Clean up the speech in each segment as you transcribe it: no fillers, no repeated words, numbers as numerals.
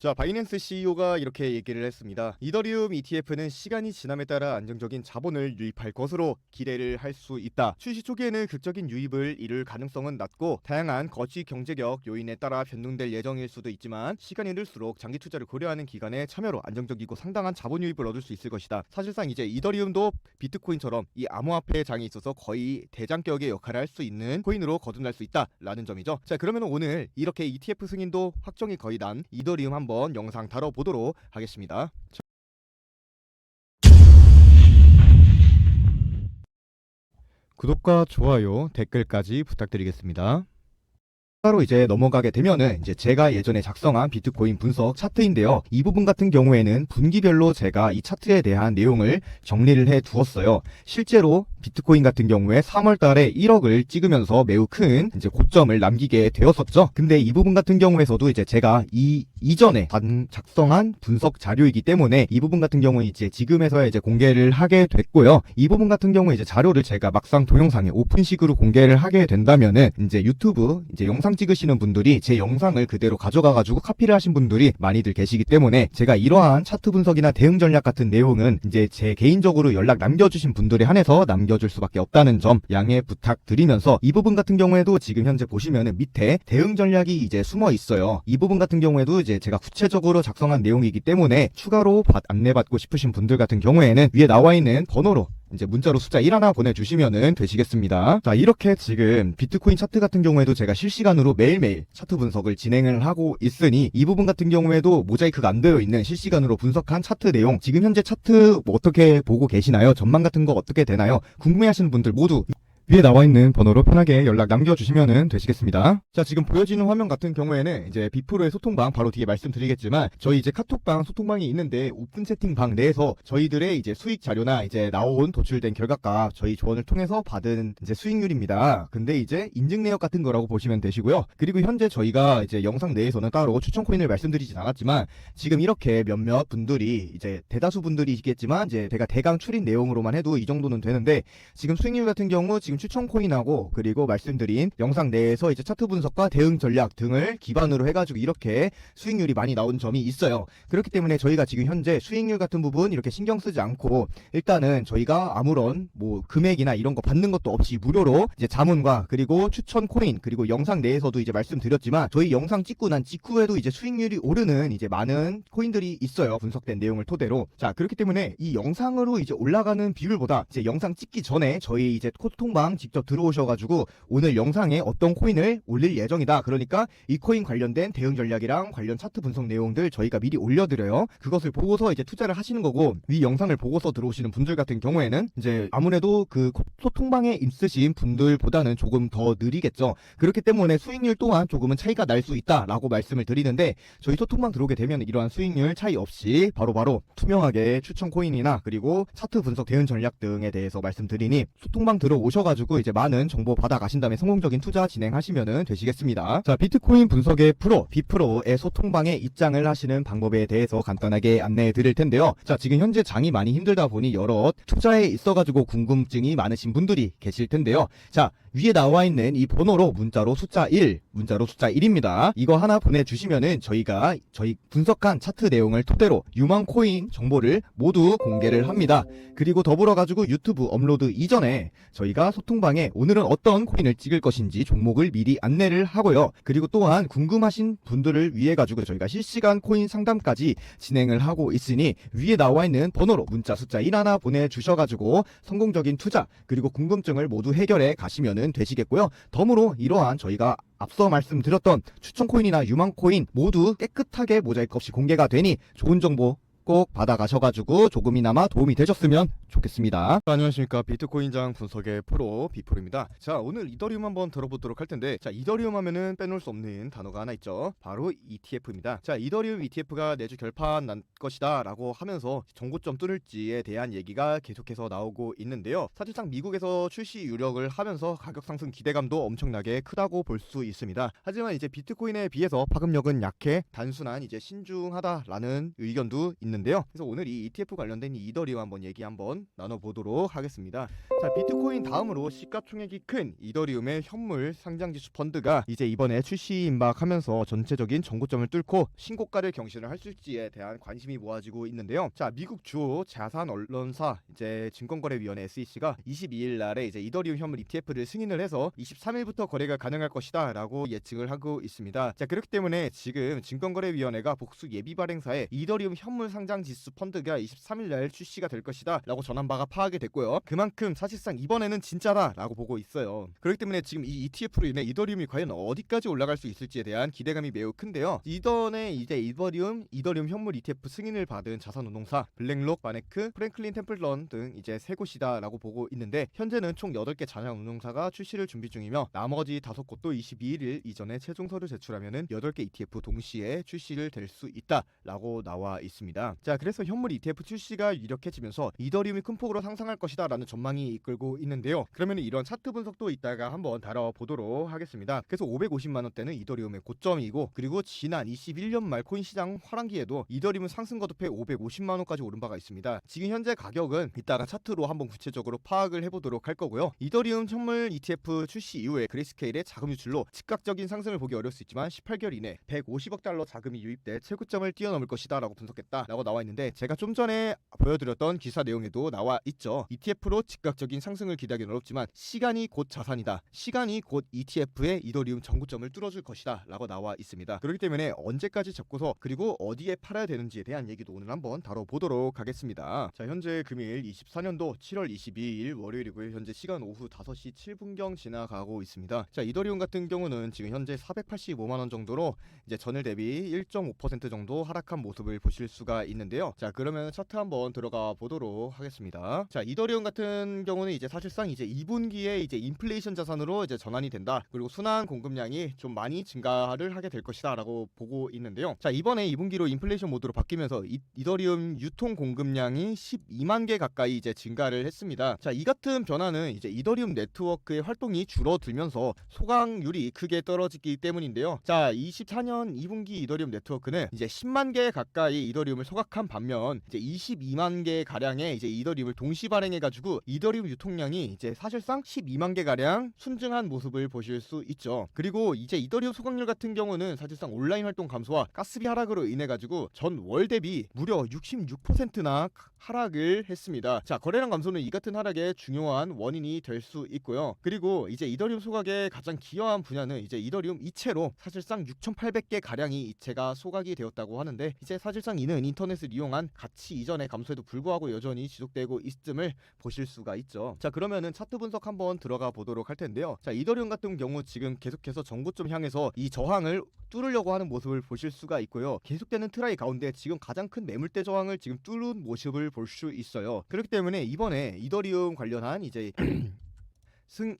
자, 바이낸스 CEO가 이렇게 얘기를 했습니다. 이더리움 ETF는 시간이 지남에 따라 안정적인 자본을 유입할 것으로 기대를 할 수 있다. 출시 초기에는 극적인 유입을 이룰 가능성은 낮고 다양한 거시 경제력 요인에 따라 변동될 예정일 수도 있지만 시간이 늘수록 장기 투자를 고려하는 기관의 참여로 안정적이고 상당한 자본 유입을 얻을 수 있을 것이다. 사실상 이제 이더리움도 비트코인처럼 이 암호화폐 장에 있어서 거의 대장격의 역할을 할 수 있는 코인으로 거듭날 수 있다라는 점이죠. 자, 그러면 오늘 이렇게 ETF 승인도 확정이 거의 난 이더리움 한번 영상 다뤄보도록 하겠습니다. 구독과 좋아요, 댓글까지 부탁드리겠습니다. 바로 이제 넘어가게 되면은 이제 제가 예전에 작성한 비트코인 분석 차트인데요. 이 부분 같은 경우에는 분기별로 제가 이 차트에 대한 내용을 정리를 해 두었어요. 실제로 비트코인 같은 경우에 3월 달에 1억을 찍으면서 매우 큰 이제 고점을 남기게 되었었죠. 근데 이 부분 같은 경우에서도 이제 제가 이전에 작성한 분석 자료이기 때문에 이 부분 같은 경우는 이제 지금에서야 이제 공개를 하게 됐고요. 이 부분 같은 경우에 이제 자료를 제가 막상 동영상에 오픈식으로 공개를 하게 된다면은 이제 유튜브 이제 영상 찍으시는 분들이 제 영상을 그대로 가져가가지고 카피를 하신 분들이 많이들 계시기 때문에 제가 이러한 차트 분석이나 대응 전략 같은 내용은 이제 제 개인적으로 연락 남겨주신 분들에 한해서 남겨줄 수밖에 없다는 점 양해 부탁드리면서 이 부분 같은 경우에도 지금 현재 보시면은 밑에 대응 전략이 이제 숨어 있어요. 이 부분 같은 경우에도 이제 제가 구체적으로 작성한 내용이기 때문에 추가로 안내받고 싶으신 분들 같은 경우에는 위에 나와 있는 번호로 이제 문자로 숫자 1 하나 보내주시면 되시겠습니다. 자, 이렇게 지금 비트코인 차트 같은 경우에도 제가 실시간으로 매일매일 차트 분석을 진행을 하고 있으니 이 부분 같은 경우에도 모자이크가 안 되어 있는 실시간으로 분석한 차트 내용, 지금 현재 차트 뭐 어떻게 보고 계시나요? 전망 같은 거 어떻게 되나요? 궁금해하시는 분들 모두 위에 나와 있는 번호로 편하게 연락 남겨주시면 되시겠습니다. 자, 지금 보여지는 화면 같은 경우에는 이제 비프로의 소통방 바로 뒤에 말씀드리겠지만 저희 이제 카톡방 소통방이 있는데 오픈 채팅방 내에서 저희들의 이제 수익 자료나 이제 나온 도출된 결과값 저희 조언을 통해서 받은 이제 수익률입니다. 근데 이제 인증 내역 같은 거라고 보시면 되시고요. 그리고 현재 저희가 이제 영상 내에서는 따로 추천 코인을 말씀드리진 않았지만 지금 이렇게 몇몇 분들이 이제 대다수 분들이시겠지만 이제 제가 대강 추린 내용으로만 해도 이 정도는 되는데 지금 수익률 같은 경우 지금 추천 코인하고 그리고 말씀드린 영상 내에서 이제 차트 분석과 대응 전략 등을 기반으로 해가지고 이렇게 수익률이 많이 나온 점이 있어요. 그렇기 때문에 저희가 지금 현재 수익률 같은 부분 이렇게 신경 쓰지 않고 일단은 저희가 아무런 뭐 금액이나 이런 거 받는 것도 없이 무료로 이제 자문과 그리고 추천 코인 그리고 영상 내에서도 이제 말씀드렸지만 저희 영상 찍고 난 직후에도 이제 수익률이 오르는 이제 많은 코인들이 있어요. 분석된 내용을 토대로. 자, 그렇기 때문에 이 영상으로 이제 올라가는 비율보다 이제 영상 찍기 전에 저희 이제 코통방 직접 들어오셔가지고 오늘 영상에 어떤 코인을 올릴 예정이다. 그러니까 이 코인 관련된 대응 전략이랑 관련 차트 분석 내용들 저희가 미리 올려드려요. 그것을 보고서 이제 투자를 하시는 거고 위 영상을 보고서 들어오시는 분들 같은 경우에는 이제 아무래도 그 소통방에 있으신 분들보다는 조금 더 느리겠죠. 그렇기 때문에 수익률 또한 조금은 차이가 날 수 있다라고 말씀을 드리는데 저희 소통방 들어오게 되면 이러한 수익률 차이 없이 바로바로 투명하게 추천 코인이나 그리고 차트 분석 대응 전략 등에 대해서 말씀드리니 소통방 들어오셔가지고 이제 많은 정보 받아 가신 다음에 성공적인 투자 진행하시면 되시겠습니다. 자, 비트코인 분석의 프로 비프로의 소통방에 입장을 하시는 방법에 대해서 간단하게 안내해 드릴 텐데요. 자, 지금 현재 장이 많이 힘들다 보니 여러 투자에 있어가지고 궁금증이 많으신 분들이 계실 텐데요. 자, 위에 나와 있는 이 번호로 문자로 숫자 1입니다. 이거 하나 보내주시면은 저희가 저희 분석한 차트 내용을 토대로 유망 코인 정보를 모두 공개를 합니다. 그리고 더불어 가지고 유튜브 업로드 이전에 저희가 소통방에 오늘은 어떤 코인을 찍을 것인지 종목을 미리 안내를 하고요. 그리고 또한 궁금하신 분들을 위해 가지고 저희가 실시간 코인 상담까지 진행을 하고 있으니 위에 나와 있는 번호로 문자 숫자 1 하나 보내주셔가지고 성공적인 투자 그리고 궁금증을 모두 해결해 가시면 되시겠고요. 덤으로 이러한 저희가 앞서 말씀드렸던 추천 코인이나 유망 코인 모두 깨끗하게 모자이크 없이 공개가 되니 좋은 정보 꼭 받아가셔가지고 조금이나마 도움이 되셨으면 좋겠습니다. 안녕하십니까, 비트코인장 분석의 프로 비프로입니다. 자, 오늘 이더리움 한번 들어보도록 할 텐데, 자, 이더리움 하면은 빼놓을 수 없는 단어가 하나 있죠. 바로 ETF입니다. 자, 이더리움 ETF가 내주 결판 난 것이다 라고 하면서 정고점 뚫을지에 대한 얘기가 계속해서 나오고 있는데요. 사실상 미국에서 출시 유력을 하면서 가격 상승 기대감도 엄청나게 크다고 볼 수 있습니다. 하지만 이제 비트코인에 비해서 파급력은 약해 단순한 이제 신중하다라는 의견도 있는데 있는데요. 그래서 오늘 이 ETF 관련된 이 이더리움 한번 나눠보도록 하겠습니다. 자, 비트코인 다음으로 시가총액이 큰 이더리움의 현물 상장지수 펀드가 이제 이번에 출시 임박하면서 전체적인 정고점을 뚫고 신고가를 경신을 할지에 대한 관심이 모아지고 있는데요. 자, 미국 주 자산 언론사 이제 증권거래위원회 SEC가 22일 날에 이제 이더리움 현물 ETF를 승인을 해서 23일부터 거래가 가능할 것이다라고 예측을 하고 있습니다. 자, 그렇기 때문에 지금 증권거래위원회가 복수 예비 발행사에 이더리움 현물 상장지수 펀드가 23일 날 출시가 될 것이다라고 전한 바가 파악이 됐고요. 그만큼 사실상 이번에는 진짜다라고 보고 있어요. 그렇기 때문에 지금 이 ETF로 인해 이더리움이 과연 어디까지 올라갈 수 있을지에 대한 기대감이 매우 큰데요. 이전에 이제 이더리움 현물 ETF 승인을 받은 자산운용사 블랙록, 바네크, 프랭클린 템플런 등 이제 세 곳이다라고 보고 있는데 현재는 총 8개 자산운용사가 출시를 준비 중이며 나머지 5곳도 22일 이전에 최종서를 제출하면은 8개 ETF 동시에 출시를 될 수 있다라고 나와 있습니다. 자, 그래서 현물 ETF 출시가 유력해지면서 이더리움이 큰 폭으로 상승할 것이다라는 전망이 이끌고 있는데요. 그러면 이런 차트 분석도 이따가 한번 다뤄보도록 하겠습니다. 그래서 550만 원대는 이더리움의 고점이고, 그리고 지난 21년 말 코인 시장 화랑기에도 이더리움은 상승 거듭해 550만 원까지 오른 바가 있습니다. 지금 현재 가격은 이따가 차트로 한번 구체적으로 파악을 해보도록 할 거고요. 이더리움 현물 ETF 출시 이후에 그레이스케일의 자금 유출로 즉각적인 상승을 보기 어려울 수 있지만 18개월 이내 150억 달러 자금이 유입돼 최고점을 뛰어넘을 것이다 라고 분석했다라고 나와 있는데, 제가 좀 전에 보여드렸던 기사 내용에도 나와 있죠. ETF로 즉각적인 상승을 기대하기는 어렵지만 시간이 곧 자산이다, 시간이 곧 ETF의 이더리움 정고점을 뚫어줄 것이다 라고 나와 있습니다. 그렇기 때문에 언제까지 잡고서 그리고 어디에 팔아야 되는지에 대한 얘기도 오늘 한번 다뤄보도록 하겠습니다. 자, 현재 금일 24년도 7월 22일 월요일이고요. 현재 시간 오후 5시 7분경 지나가고 있습니다. 자, 이더리움 같은 경우는 지금 현재 485만 원 정도로 이제 전일 대비 1.5% 정도 하락한 모습을 보실 수가 있는데요. 자, 그러면 차트 한번 들어가 보도록 하겠습니다. 자, 이더리움 같은 경우는 이제 사실상 이제 2분기에 이제 인플레이션 자산으로 이제 전환이 된다. 그리고 순환 공급량이 좀 많이 증가를 하게 될 것이다라고 보고 있는데요. 자, 이번에 2분기로 인플레이션 모드로 바뀌면서 이더리움 유통 공급량이 12만 개 가까이 이제 증가를 했습니다. 자, 이 같은 변화는 이제 이더리움 네트워크의 활동이 줄어들면서 소각률이 크게 떨어지기 때문인데요. 자, 24년 2분기 이더리움 네트워크는 이제 10만 개 가까이 이더리움을 소각한 반면 이제 22만 개 가량의 이제 이더리움을 동시 발행해 가지고 이더리움 유통량이 이제 사실상 12만 개 가량 순증한 모습을 보실 수 있죠. 그리고 이제 이더리움 소각률 같은 경우는 사실상 온라인 활동 감소와 가스비 하락으로 인해 가지고 전 월 대비 무려 66%나 하락을 했습니다. 자, 거래량 감소는 이 같은 하락의 중요한 원인이 될 수 있고요. 그리고 이제 이더리움 소각의 가장 기여한 분야는 이제 이더리움 이체로 사실상 6,800개 가량이 이체가 소각이 되었다고 하는데, 이제 사실상 이는 인터넷을 이용한 가치 이전의 감소에도 불구하고 여전히 지속되고 있음을 보실 수가 있죠. 자, 그러면은 차트 분석 한번 들어가 보도록 할 텐데요. 자, 이더리움 같은 경우 지금 계속해서 정고점 향해서 이 저항을 뚫으려고 하는 모습을 보실 수가 있고요. 계속되는 트라이 가운데 지금 가장 큰 매물대 저항을 지금 뚫은 모습을 볼 수 있어요. 그렇기 때문에 이번에 이더리움 관련한 이제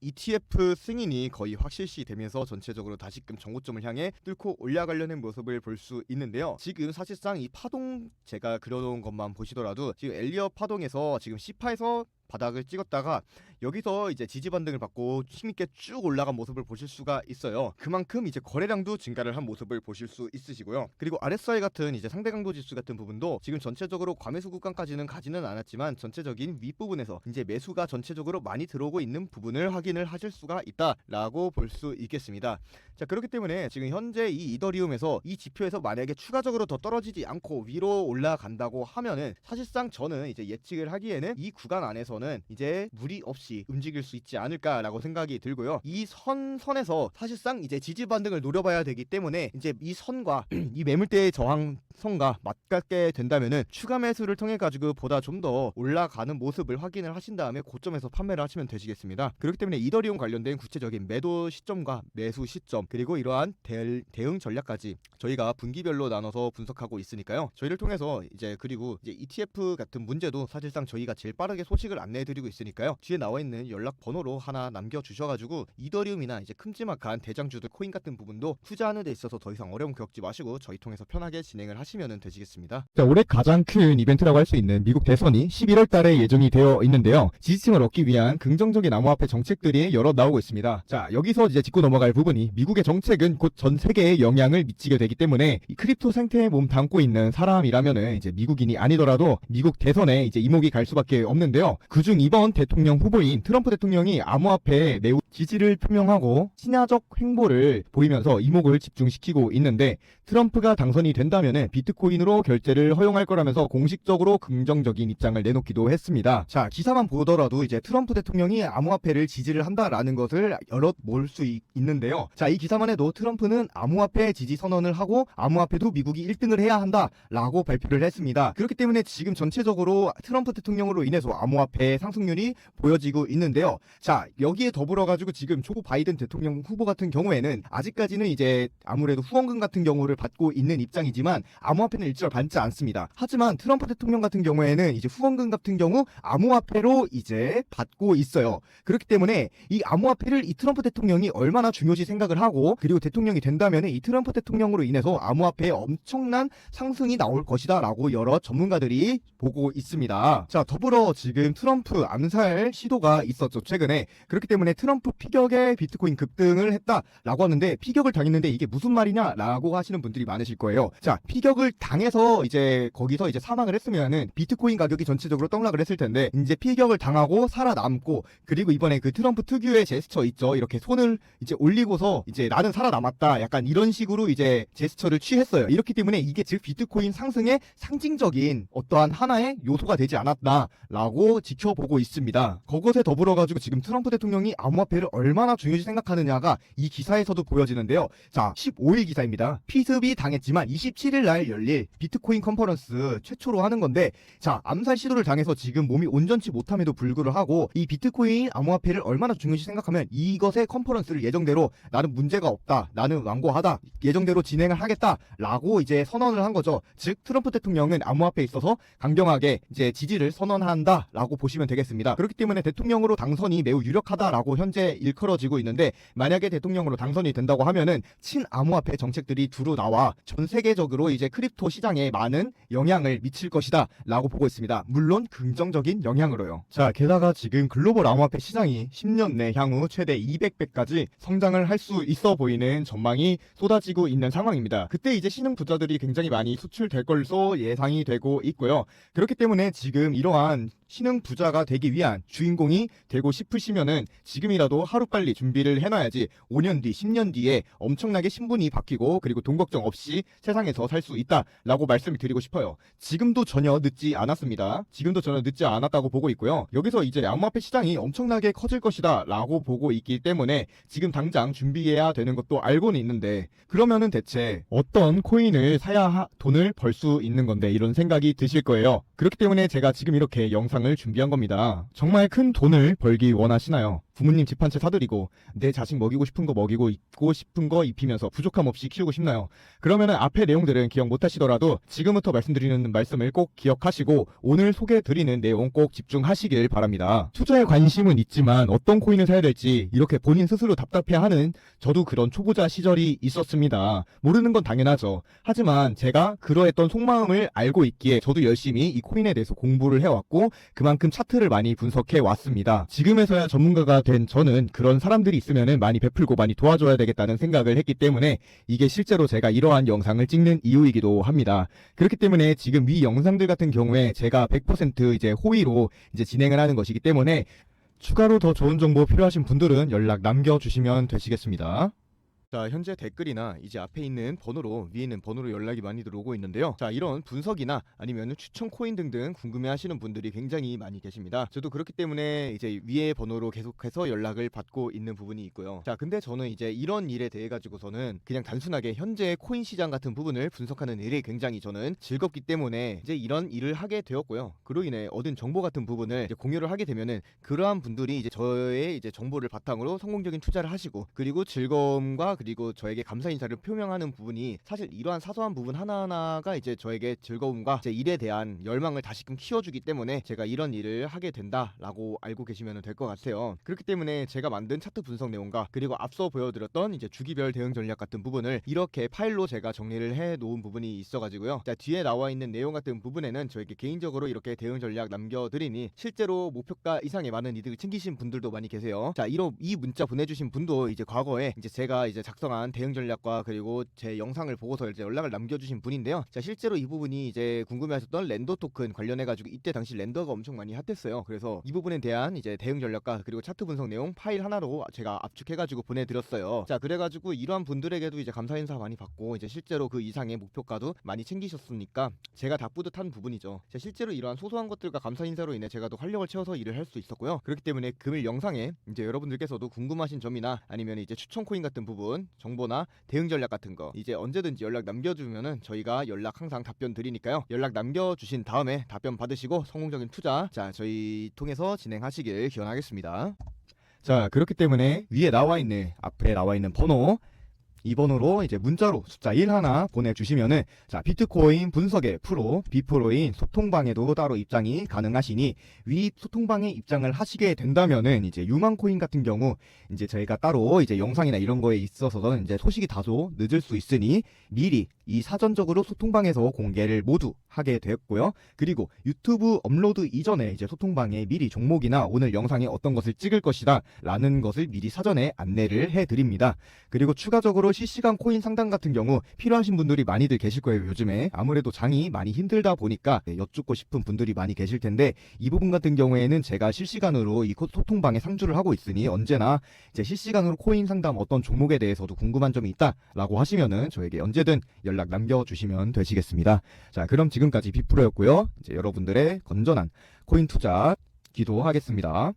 ETF 승인이 거의 확실시 되면서 전체적으로 다시금 정고점을 향해 뚫고 올라가려는 모습을 볼 수 있는데요. 지금 사실상 이 파동 제가 그려놓은 것만 보시더라도 지금 엘리엇 파동에서 지금 C파에서 바닥을 찍었다가 여기서 이제 지지 반등을 받고 힘있게 쭉 올라간 모습을 보실 수가 있어요. 그만큼 이제 거래량도 증가를 한 모습을 보실 수 있으시고요. 그리고 RSI 같은 이제 상대 강도 지수 같은 부분도 지금 전체적으로 과매수 구간까지는 가지는 않았지만 전체적인 윗부분에서 이제 매수가 전체적으로 많이 들어오고 있는 부분을 확인을 하실 수가 있다라고 볼 수 있겠습니다. 자, 그렇기 때문에 지금 현재 이 이더리움에서 이 지표에서 만약에 추가적으로 더 떨어지지 않고 위로 올라간다고 하면은 사실상 저는 이제 예측을 하기에는 이 구간 안에서 는 이제 무리 없이 움직일 수 있지 않을까라고 생각이 들고요. 이 선에서 사실상 이제 지지 반등을 노려봐야 되기 때문에 이제 이 선과 이 매물대의 저항선과 맞닿게 된다면은 추가 매수를 통해 가지고 보다 좀 더 올라가는 모습을 확인을 하신 다음에 고점에서 판매를 하시면 되시겠습니다. 그렇기 때문에 이더리움 관련된 구체적인 매도 시점과 매수 시점, 그리고 이러한 대응 전략까지 저희가 분기별로 나눠서 분석하고 있으니까요. 저희를 통해서 이제 그리고 이제 ETF 같은 문제도 사실상 저희가 제일 빠르게 소식을 안내해드리고 있으니까요. 뒤에 나와 있는 연락 번호로 하나 남겨주셔가지고 이더리움이나 이제 큼지막한 대장주들 코인 같은 부분도 투자하는 데 있어서 더 이상 어려움 겪지 마시고 저희 통해서 편하게 진행을 하시면 되시겠습니다. 자, 올해 가장 큰 이벤트라고 할 수 있는 미국 대선이 11월 달에 예정이 되어 있는데요. 지지층을 얻기 위한 긍정적인 암호화폐 정책들이 여러 나오고 있습니다. 자, 여기서 이제 짚고 넘어갈 부분이 미국의 정책은 곧 전 세계에 영향을 미치게 되기 때문에 이 크립토 생태에 몸 담고 있는 사람이라면은 이제 미국인이 아니더라도 미국 대선에 이제 이목이 갈 수밖에 없는데요. 그중 이번 대통령 후보인 트럼프 대통령이 암호화폐에 매우 지지를 표명하고 친화적 행보를 보이면서 이목을 집중시키고 있는데 트럼프가 당선이 된다면은 비트코인으로 결제를 허용할 거라면서 공식적으로 긍정적인 입장을 내놓기도 했습니다. 자, 기사만 보더라도 이제 트럼프 대통령이 암호화폐를 지지를 한다라는 것을 여럿 볼 수 있는데요. 자, 이 기사만 해도 트럼프는 암호화폐 지지 선언을 하고 암호화폐도 미국이 1등을 해야 한다라고 발표를 했습니다. 그렇기 때문에 지금 전체적으로 트럼프 대통령으로 인해서 암호화폐 상승률이 보여지고 있는데요. 자, 여기에 더불어가지고 지금 조 바이든 대통령 후보 같은 경우에는 아직까지는 이제 아무래도 후원금 같은 경우를 받고 있는 입장이지만 암호화폐는 일절 받지 않습니다. 하지만 트럼프 대통령 같은 경우에는 이제 후원금 같은 경우 암호화폐로 이제 받고 있어요. 그렇기 때문에 이 암호화폐를 이 트럼프 대통령이 얼마나 중요시 생각을 하고 그리고 대통령이 된다면 이 트럼프 대통령으로 인해서 암호화폐에 엄청난 상승이 나올 것이다 라고 여러 전문가들이 보고 있습니다. 자, 더불어 지금 트럼프 암살 시도가 있었죠, 최근에. 그렇기 때문에 트럼프 피격에 비트코인 급등을 했다라고 하는데 피격을 당했는데 이게 무슨 말이냐라고 하시는 분들이 많으실 거예요. 자, 피격을 당해서 이제 거기서 이제 사망을 했으면은 비트코인 가격이 전체적으로 떡락을 했을 텐데 이제 피격을 당하고 살아남고 그리고 이번에 그 트럼프 특유의 제스처 있죠. 이렇게 손을 이제 올리고서 이제 나는 살아남았다. 약간 이런 식으로 이제 제스처를 취했어요. 이렇기 때문에 이게 즉 비트코인 상승의 상징적인 어떠한 하나의 요소가 되지 않았나라고 지켜보고 있습니다. 그것에 더불어가지고 지금 트럼프 대통령이 암호화폐를 얼마나 중요시 생각하느냐가 이 기사에서도 보여지는데요. 자, 15일 기사입니다. 피습이 당했지만 27일 날 열릴 비트코인 컨퍼런스 최초로 하는 건데 자, 암살 시도를 당해서 지금 몸이 온전치 못함에도 불구하고 이 비트코인 암호화폐를 얼마나 중요시 생각하면 이것의 컨퍼런스를 예정대로 나는 문제가 없다. 나는 완고하다. 예정대로 진행을 하겠다라고 이제 선언을 한 거죠. 즉 트럼프 대통령은 암호화폐에 있어서 강경하게 이제 지지를 선언한다라고 보시면 되겠습니다. 그렇기 때문에 대통령으로 당선이 매우 유력하다라고 현재 일컬어지고 있는데 만약에 대통령으로 당선이 된다고 하면은 친암호화폐 정책들이 두루 나와 전 세계적으로 이제 크립토 시장에 많은 영향을 미칠 것이다 라고 보고 있습니다. 물론 긍정적인 영향으로요. 자, 게다가 지금 글로벌 암호화폐 시장이 10년 내 향후 최대 200배까지 성장을 할 수 있어 보이는 전망이 쏟아지고 있는 상황입니다. 그때 이제 신흥 부자들이 굉장히 많이 수출될 걸로 예상이 되고 있고요. 그렇기 때문에 지금 이러한 신흥 부자가 되기 위한 주인공이 되고 싶으시면은 지금이라도 하루빨리 준비를 해놔야지 5년 뒤, 10년 뒤에 엄청나게 신분이 바뀌고 그리고 돈 걱정 없이 세상에서 살 수 있다라고 말씀을 드리고 싶어요. 지금도 전혀 늦지 않았습니다. 지금도 전혀 늦지 않았다고 보고 있고요. 여기서 이제 암호화폐 시장이 엄청나게 커질 것이다 라고 보고 있기 때문에 지금 당장 준비해야 되는 것도 알고는 있는데 그러면은 대체 어떤 코인을 사야 돈을 벌 수 있는 건데 이런 생각이 드실 거예요. 그렇기 때문에 제가 지금 이렇게 영상을 준비한 겁니다. 정말 큰 돈을 벌기 원하시나요? 부모님 집 한 채 사드리고 내 자식 먹이고 싶은 거 먹이고 입고 싶은 거 입히면서 부족함 없이 키우고 싶나요? 그러면은 앞에 내용들은 기억 못 하시더라도 지금부터 말씀드리는 말씀을 꼭 기억하시고 오늘 소개해드리는 내용 꼭 집중하시길 바랍니다. 투자에 관심은 있지만 어떤 코인을 사야 될지 이렇게 본인 스스로 답답해하는 저도 그런 초보자 시절이 있었습니다. 모르는 건 당연하죠. 하지만 제가 그러했던 속마음을 알고 있기에 저도 열심히 이 코인에 대해서 공부를 해왔고 그만큼 차트를 많이 분석해 왔습니다. 지금에서야 전문가가 된 저는 그런 사람들이 있으면 많이 베풀고 많이 도와줘야 되겠다는 생각을 했기 때문에 이게 실제로 제가 이러한 영상을 찍는 이유이기도 합니다. 그렇기 때문에 지금 위 영상들 같은 경우에 제가 100% 이제 호의로 이제 진행을 하는 것이기 때문에 추가로 더 좋은 정보 필요하신 분들은 연락 남겨주시면 되시겠습니다. 자, 현재 댓글이나 이제 앞에 있는 번호로 위에 있는 번호로 연락이 많이 들어오고 있는데요. 자, 이런 분석이나 아니면 추천 코인 등등 궁금해하시는 분들이 굉장히 많이 계십니다. 저도 그렇기 때문에 이제 위에 번호로 계속해서 연락을 받고 있는 부분이 있고요. 자, 근데 저는 이제 이런 일에 대해 가지고서는 그냥 단순하게 현재 코인 시장 같은 부분을 분석하는 일이 굉장히 저는 즐겁기 때문에 이제 이런 일을 하게 되었고요. 그로 인해 얻은 정보 같은 부분을 이제 공유를 하게 되면은 그러한 분들이 이제 저의 이제 정보를 바탕으로 성공적인 투자를 하시고 그리고 즐거움과 그리고 저에게 감사 인사를 표명하는 부분이 사실 이러한 사소한 부분 하나하나가 이제 저에게 즐거움과 제 일에 대한 열망을 다시금 키워주기 때문에 제가 이런 일을 하게 된다라고 알고 계시면 될 것 같아요. 그렇기 때문에 제가 만든 차트 분석 내용과 그리고 앞서 보여드렸던 이제 주기별 대응 전략 같은 부분을 이렇게 파일로 제가 정리를 해 놓은 부분이 있어가지고요. 자, 뒤에 나와 있는 내용 같은 부분에는 저에게 개인적으로 이렇게 대응 전략 남겨드리니 실제로 목표가 이상의 많은 이득을 챙기신 분들도 많이 계세요. 자, 이 문자 보내주신 분도 이제 과거에 이제 제가 이제 작성한 대응 전략과 그리고 제 영상을 보고서 이제 연락을 남겨주신 분인데요. 자, 실제로 이 부분이 이제 궁금해하셨던 렌더 토큰 관련해가지고 이때 당시 렌더가 엄청 많이 핫했어요. 그래서 이 부분에 대한 이제 대응 전략과 그리고 차트 분석 내용 파일 하나로 제가 압축해가지고 보내드렸어요. 자, 그래가지고 이러한 분들에게도 이제 감사 인사 많이 받고 이제 실제로 그 이상의 목표가도 많이 챙기셨으니까 제가 다 뿌듯한 부분이죠. 자, 실제로 이러한 소소한 것들과 감사 인사로 인해 제가 더 활력을 채워서 일을 할 수 있었고요. 그렇기 때문에 금일 영상에 이제 여러분들께서도 궁금하신 점이나 아니면 이제 추천 코인 같은 부분, 정보나 대응 전략 같은 거 이제 언제든지 연락 남겨주면은 저희가 연락 항상 답변 드리니까요. 연락 남겨주신 다음에 답변 받으시고 성공적인 투자 자 저희 통해서 진행하시길 기원하겠습니다. 자, 그렇기 때문에 위에 나와 있는 앞에 나와 있는 번호 이 번호로 이제 문자로 숫자 1 하나 보내주시면은 자 비트코인 분석의 프로 비프로인 소통방에도 따로 입장이 가능하시니 위 소통방에 입장을 하시게 된다면은 이제 유망코인 같은 경우 이제 저희가 따로 이제 영상이나 이런 거에 있어서는 이제 소식이 다소 늦을 수 있으니 미리 이 사전적으로 소통방에서 공개를 모두 하게 되었고요. 그리고 유튜브 업로드 이전에 이제 소통방에 미리 종목이나 오늘 영상에 어떤 것을 찍을 것이다 라는 것을 미리 사전에 안내를 해드립니다. 그리고 추가적으로 실시간 코인 상담 같은 경우 필요하신 분들이 많이들 계실 거예요. 요즘에 아무래도 장이 많이 힘들다 보니까 여쭙고 싶은 분들이 많이 계실 텐데 이 부분 같은 경우에는 제가 실시간으로 이 소통방에 상주를 하고 있으니 언제나 이제 실시간으로 코인 상담 어떤 종목에 대해서도 궁금한 점이 있다라고 하시면은 저에게 언제든 연락 남겨주시면 되시겠습니다. 자, 그럼 지금까지 비프로였고요. 이제 여러분들의 건전한 코인 투자 기도하겠습니다.